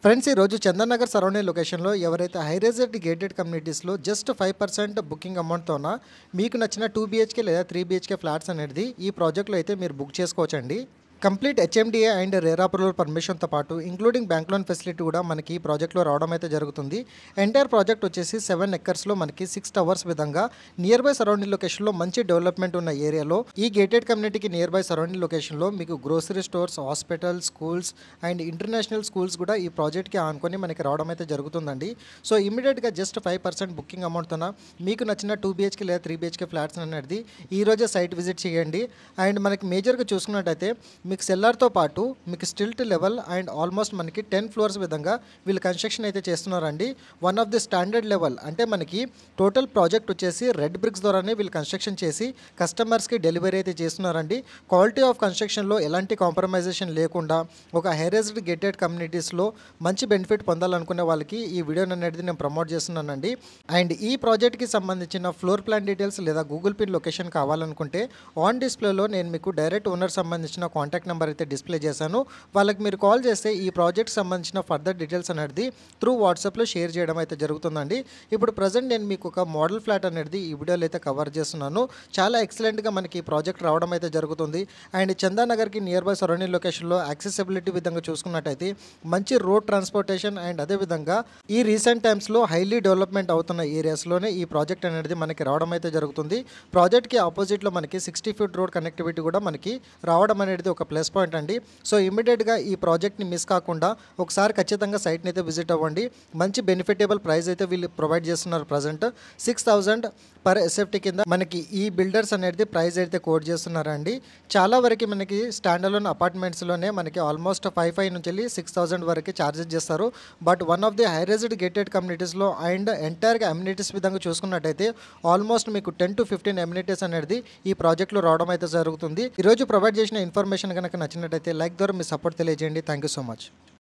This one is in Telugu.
ఫ్రెండ్స్ ఈరోజు చందనగర్ సరౌండింగ్ లొకేషన్లో ఎవరైతే high RayZR gated కమ్యూనిటీస్లో just 5% booking అమౌంట్తోన మీకు నచ్చిన 2 BHK లేదా 3 BHK ఫ్లాట్స్ అనేది ఈ ప్రాజెక్ట్లో అయితే మీరు బుక్ చేసుకోవచ్చండి. Complete HMDA and RERA approval పర్మిషన్తో పాటు ఇంక్లూడింగ్ బ్యాంక్ లోన్ ఫెసిలిటీ కూడా మనకి ఈ ప్రాజెక్ట్లో రావడం అయితే జరుగుతుంది. ఎంటైర్ ప్రాజెక్ట్ వచ్చేసి 7 ఎకర్స్లో మనకి 6 టవర్స్ విధంగా నియర్ బై సరౌండింగ్ లొకేషన్లో మంచి డెవలప్మెంట్ ఉన్న ఏరియాలో ఈ గేటెడ్ కమ్యూనిటీకి నియర్ బై సరౌండింగ్ లొకేషన్లో మీకు grocery stores, hospitals, schools and international schools కూడా ఈ ప్రాజెక్ట్కి ఆనుకొని మనకి రావడం అయితే జరుగుతుందండి. సో ఇమీడియట్గా జస్ట్ 5% బుకింగ్ అమౌంట్తోన మీకు నచ్చిన 2 BHK లేదా 3 BHK ఫ్లాట్స్ అనేది ఈరోజే సైట్ విజిట్ చేయండి. అండ్ మనకి మేజర్గా చూసుకున్నట్టయితే మీకు సెల్లార్తో పాటు మీకు స్టిల్ట్ లెవెల్ అండ్ ఆల్మోస్ట్ మనకి 10 ఫ్లోర్స్ విధంగా వీళ్ళు కన్స్ట్రక్షన్ అయితే చేస్తున్నారండి. One of the standard level అంటే మనకి టోటల్ ప్రాజెక్ట్ వచ్చేసి రెడ్ బ్రిక్స్ ద్వారానే వీళ్ళు కన్స్ట్రక్షన్ చేసి కస్టమర్స్కి డెలివరీ అయితే చేస్తున్నారండి. క్వాలిటీ ఆఫ్ కన్స్ట్రక్షన్లో ఎలాంటి కాంప్రమైజేషన్ లేకుండా ఒక హైరేజ్డ్ గేటెడ్ కమ్యూనిటీస్లో మంచి బెనిఫిట్ పొందాలనుకునే వాళ్ళకి ఈ వీడియోని అనేది నేను ప్రమోట్ చేస్తున్నానండి. అండ్ ఈ ప్రాజెక్ట్కి సంబంధించిన ఫ్లోర్ ప్లాన్ డీటెయిల్స్ లేదా గూగుల్ పిన్ లొకేషన్ కావాలనుకుంటే ఆన్ డిస్ప్లేలో నేను మీకు డైరెక్ట్ ఓనర్ సంబంధించిన కాంటాక్ట్ నెంబర్ అయితే డిస్ప్లే చేశాను. వాళ్ళకి మీరు కాల్ చేస్తే ఈ ప్రాజెక్ట్ సంబంధించిన ఫర్దర్ డీటెయిల్స్ అనేది త్రూ వాట్సాప్లో షేర్ చేయడం అయితే జరుగుతుందండి. ఇప్పుడు ప్రజెంట్ నేను మీకు ఒక మోడల్ ఫ్లాట్ అనేది ఈ వీడియోలో అయితే కవర్ చేస్తున్నాను. చాలా ఎక్సలెంట్గా మనకి ఈ ప్రాజెక్ట్ రావడం అయితే జరుగుతుంది. అండ్ చందానగర్కి నియర్ బై సరౌండింగ్ లొకేషన్లో యాక్సెసిబిలిటీ విధంగా చూసుకున్నట్టయితే మంచి రోడ్ ట్రాన్స్పోర్టేషన్ అండ్ అదేవిధంగా ఈ రీసెంట్ టైమ్స్లో హైలీ డెవలప్మెంట్ అవుతున్న ఏరియాస్లోనే ఈ ప్రాజెక్ట్ అనేది మనకి రావడం అయితే జరుగుతుంది. ప్రాజెక్ట్కి ఆపోజిట్లో మనకి 60 ఫీట్ రోడ్ కనెక్టివిటీ కూడా మనకి రావడం అనేది ఒక ప్లస్ పాయింట్ అండి. సో ఇమీడియట్గా ఈ ప్రాజెక్ట్ని మిస్ కాకుండా ఒకసారి ఖచ్చితంగా సైట్ని అయితే విజిట్ అవ్వండి. మంచి బెనిఫిటబుల్ ప్రైస్ అయితే వీళ్ళు ప్రొవైడ్ చేస్తున్నారు. ప్రజెంట్ 6,000 పర్ ఎస్ఎఫ్టీ కింద మనకి ఈ బిల్డర్స్ అనేది ప్రైస్ అయితే కోట్ చేస్తున్నారండి. చాలా వరకు మనకి స్టాండర్లోన్ అపార్ట్మెంట్స్లోనే మనకి ఆల్మోస్ట్ 5,500 నుంచి వెళ్ళి 6,000 వరకు ఛార్జెస్ చేస్తారు. But one of the high raised gated కమ్యూనిటీస్లో అండ్ ఎంటైర్గా అమ్యూనిటీస్ విధంగా చూసుకున్నట్టయితే ఆల్మోస్ట్ మీకు 10 to 15 అమ్యూనిటీస్ అనేది ఈ ప్రాజెక్ట్లో రావడం అయితే జరుగుతుంది. ఈరోజు ప్రొవైడ్ చేసిన ఇన్ఫర్మేషన్ కనుక నచ్చినట్టయితే లైక్ ద్వారా మీ సపోర్ట్ తెలియజేయండి. Thank you so much.